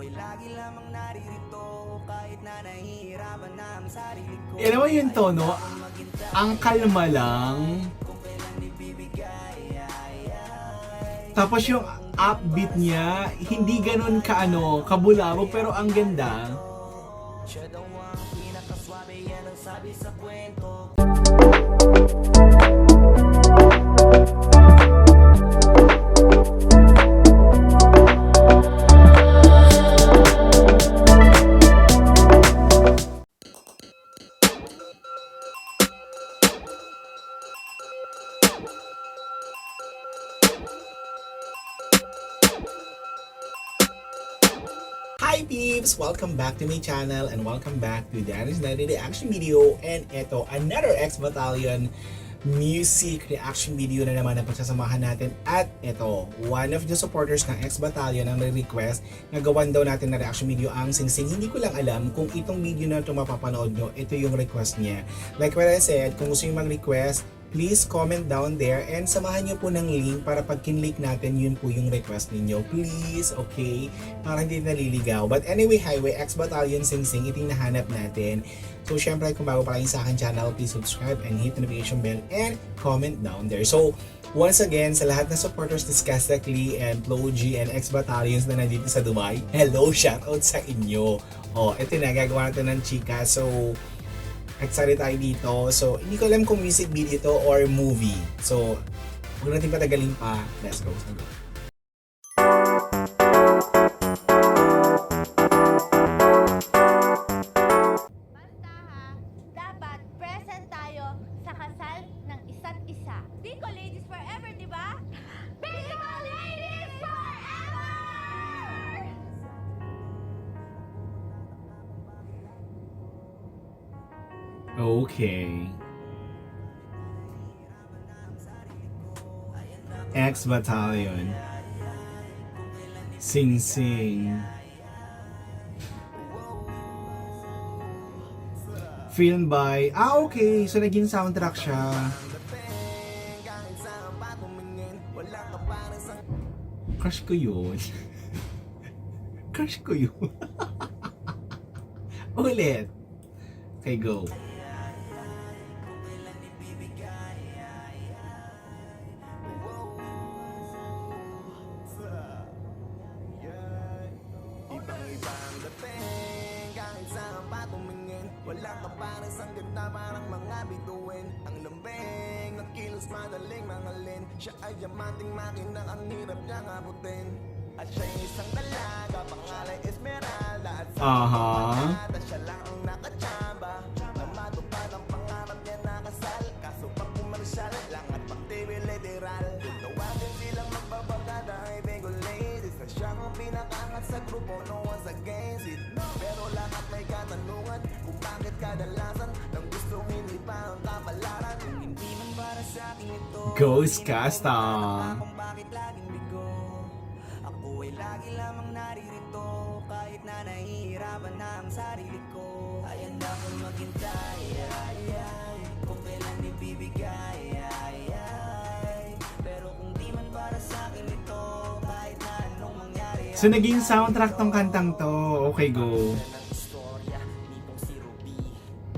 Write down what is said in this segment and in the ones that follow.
Alam mo yung tono, ang kalma lang. Tapos yung upbeat niya, hindi ganun kabulabog, pero ang ganda. Hi peeps! Welcome back to my channel and welcome back to Danny's Night Reaction Video. And ito, another X Battalion music reaction video na naman ang pagsasamahan natin. At ito, one of the supporters ng X Battalion ang request na gawan daw natin na reaction video ang Sing Sing. Hindi ko lang alam kung itong video na ito mapapanood nyo, ito yung request niya. Like what I said, kung gusto nyo mag-request, please comment down there and samahan nyo po ng link para pag kinlik natin, yun po yung request ninyo. Please, okay? Para hindi naliligaw. But anyway, Highway X Battalion Sing Sing, ito yung nahanap natin. So, syempre, kung bago pa lang sa akin channel, please subscribe and hit the notification bell and comment down there. So, once again, sa lahat ng supporters ni Skastakli and Flo G and X Battalions na nandito sa Dubai, hello, shoutout sa inyo. Oh, ito na, gagawa natin ng chika. So, excited tayo dito. So, hindi ko alam kung music video to or movie. So, huwag natin patagalin pa. Let's go. Let's go. Basta ha, dapat present tayo sa kasal ng isa't isa. Bicol Ladies Forever, di ba? Bicol Ladies Forever! Okay. X Battalion. Sing Sing. Film by... okay. So, naging soundtrack siya. Crush ko yun. Crush ko yun. Ulit. Okay, go. Walang kapares ang ganda parang mga bituin. Ang lambing, ang kilos madaling mangalin. Siya ay diamanting makinang ang hirap niyang abutin. At siya ay isang dalaga, pangalay Esmeralda. At sa pagkakata siya lang ang nakachamba. Na matupad ang pangarap niya na kasal. Kaso pag pumarsyal lang at pag-TV literal. Tawagin silang magbabagada ay Bicol Ladies. Na siya ang pinakaangat sa grupo, no one's against it. Pero lahat may katanungan kung bakit kadalasan nang gustong hindi pa ang kapalaran. Kung hindi man para sa akin ito, Ghost Casta. kung bakit laging bigo. Ako ay lagi lamang naririto kahit na nahihirapan na ang sarili ko. Ay handa kong maghintay, ay, ay, kung kailan ibibigay, ay, ay. Pero kung di man para sa akin ito, kahit na anong mangyari. So, naging soundtrack tong kantang to. Okay, go. Istorya, tipong si Ruby,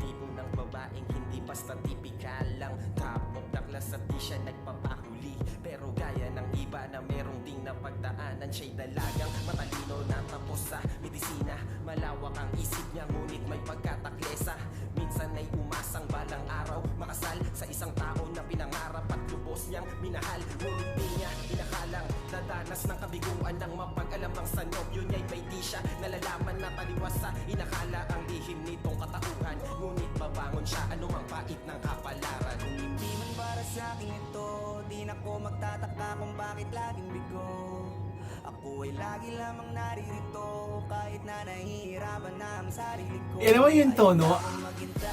tipong ng babaeng hindi basta tipikal lang. Top of the class at di siya nagpapahuli. Pero gaya ng iba na merong ding napagdaanan, siya'y dalagang matalino na tapos sa medisina. Malawak ang isip niya ngunit may pagkataklesa. Minsan ay umasang balang araw makasal sa isang tao na pinangarap at lubos niyang minahal. Ngunit di niya inakalang dadanas ng kabiguan ng mapag-alam ng sanop. Yun niya'y may di siya nalalaman na taliwas sa inakala ang lihim nitong katauhan. Ngunit babangon siya anumang pait ng kapalaran. Kung hindi man para sa akin ito, di na ko magtataka kung bakit laging bigo. Ako ay lagi lamang naririto kahit na nahihirapan na ang sarili ko. Alam mo yung tono,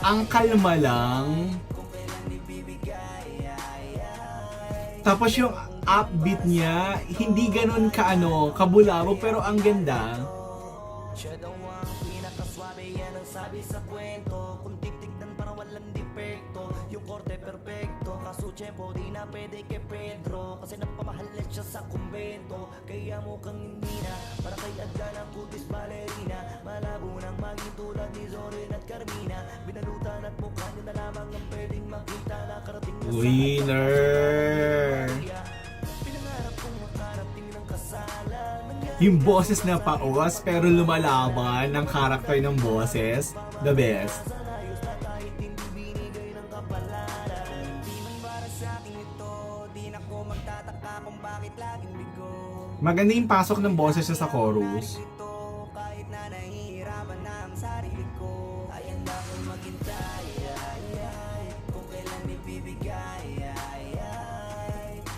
ang kalma lang. Kung kailan ibibigay, ay, ay. Tapos yung upbeat niya, hindi ganun kabulabog, pero ang ganda. Siya daw ang pinakaswabe, yan ang sabi sa kwento. Kung titignan parang walang depekto, yung korte perfecto. Kaso tiyempo di na pwede kay Pedro, kasi napamahalit siya sa kumbento. Kaya mukhang hindi na, para kay Adga ng kutis bala. Winner! Yung boses na paos pero lumalaban ng karakter ng boses, the best. Maganda yung pasok ng boses niya sa chorus. Kahit na nahihirapan na ang sarili ko, ay handa kong maghintay, kung kailan ibibigay,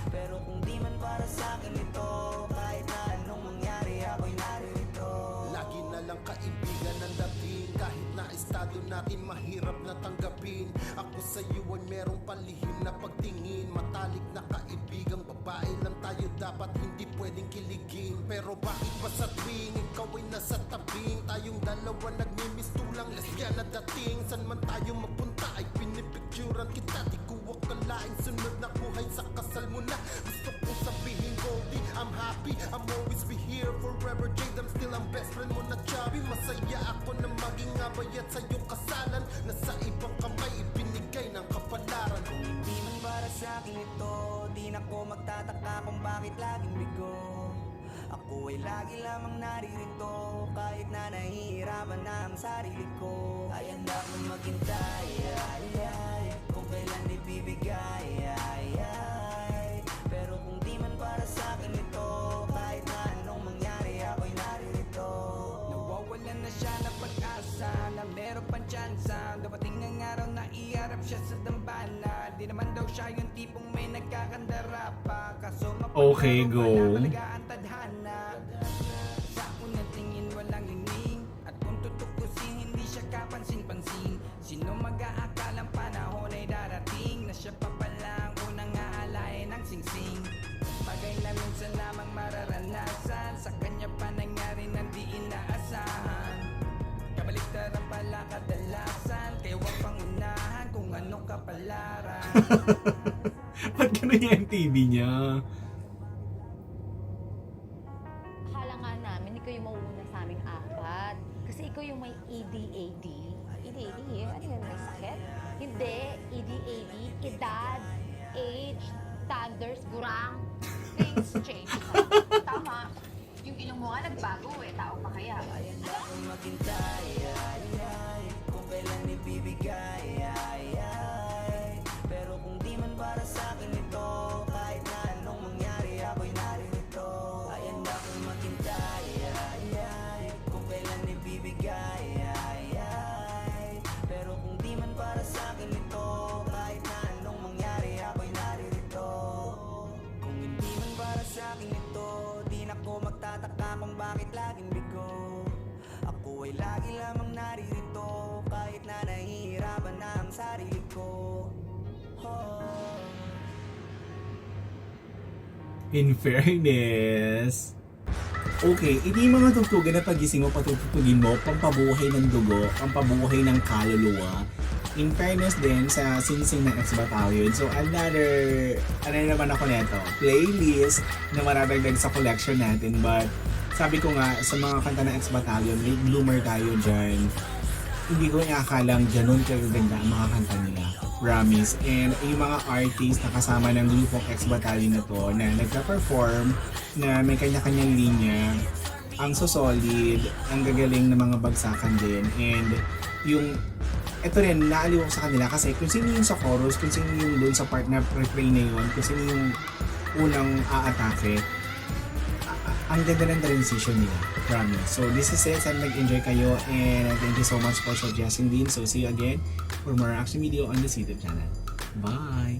pero kung di man para sa akin ito, kahit na anong mangyari, ako'y naririto. Lagi na lang kaibigan ang dating, kahit na estado natin mahirap na tanggapin. Ako sa'yo ay merong palihim na pagtingin, matalik na kaibigang babae lang tayo, dapat hindi pwedeng kiligin. Pero bakit ba sa tuwing ikaw ay nasa tabing, tayong dalawa nagmimistulang lesbian na dating? San man tayo mapunta ay pinipicturan kita, di ko akalain sunod na buhay sa kasal mo na. Gusto kong sabihin Goldie, I'm happy, I'm always be here forever. Jade, I'm still ang best friend mo na chubby. Masaya ako na maging abay at sa iyong kasalan, nasa ibang kamay ibinigay ng kapalaran. Kung hindi man para sa akin ito, di na ko magtataka kung bakit laging bigo. Ako ay lagi lamang naririto, kahit na nahihirapan na ang sarili ko. Ay handa kong maghintay, kung kailan ibibigay, pero kung di man para sa akin ito, kahit na anong mangyari, ako'y naririto. Nawawalan na siya ng pag-asa na meron pang tsansa, dapating ng araw na iharap siya sa dambana. Di naman daw siya yung tipong may nagkakandara pa, kaso Okay, go. ang tadhana. Sa unang tingin walang lining, at kung tutukusin hindi siya kapansin-pansin. Sino mag-aakalang panahon ay darating, na siya pa pala ang unang aalain ng singsing. Bagay na minsan lamang mararanasan, sa kanya pa nangyari ng di inaasahan. Kabaliktaran pala kadalasan, kaya huwag pangunahan kung anong kapalaran. Ba't ganun yung MTV niya? Akala nga namin ikaw yung mauuna sa aming apat. Kasi ikaw yung may EDAD. EDAD? Ano yun? May sakit? Hindi. EDAD, edad, age, standards, gurang. Things change. Tama. Yung ilong mo nga nagbago eh. Tao pa kaya. Kung maghintay, kung kailan ibibigay, pero kung di man para sa akin ito, kahit na anong mangyari, ako'y naririto. Ay handa kong maghintay, kung kailan ibibigay, pero kung di man para sa akin ito, kahit na anong mangyari, ako'y naririto. Kung hindi man para sa akin ito, di na ko magtataka kung bakit laging bigo. Ako ay lagi lamang naririto, kahit na nahihirapan na ang sarili ko. In fairness. Okay, hindi yung mga tugtugan na pagising mo, patutugin mo, pampabuhay ng dugo, pampabuhay ng kaluluwa. In fairness din sa singsing ng X-Battalion. So another, ano naman ako neto, playlist na maradagdag sa collection natin. But sabi ko nga, sa mga kanta ng X-Battalion, may bloomer tayo dyan. Hindi ko inaakalang ganun kagaganda ang mga kanta nila. Promise. And yung mga artists na kasama ng grupong X-Battalion na to na nagka-perform, na may kanya-kanyang linya, ang so solid, ang gagaling ng mga bagsakan din. And yung, eto rin, naaliw ko sa kanila kasi kung sino yung sa chorus, kung sino yung dun sa part na refrain na yun, kung sino yung unang aatake, ang ganda ng transition nila. Promise. So this is it. Sana nag-enjoy kayo and thank you so much for suggesting din. So see you again for more action video on the YouTube channel. Bye!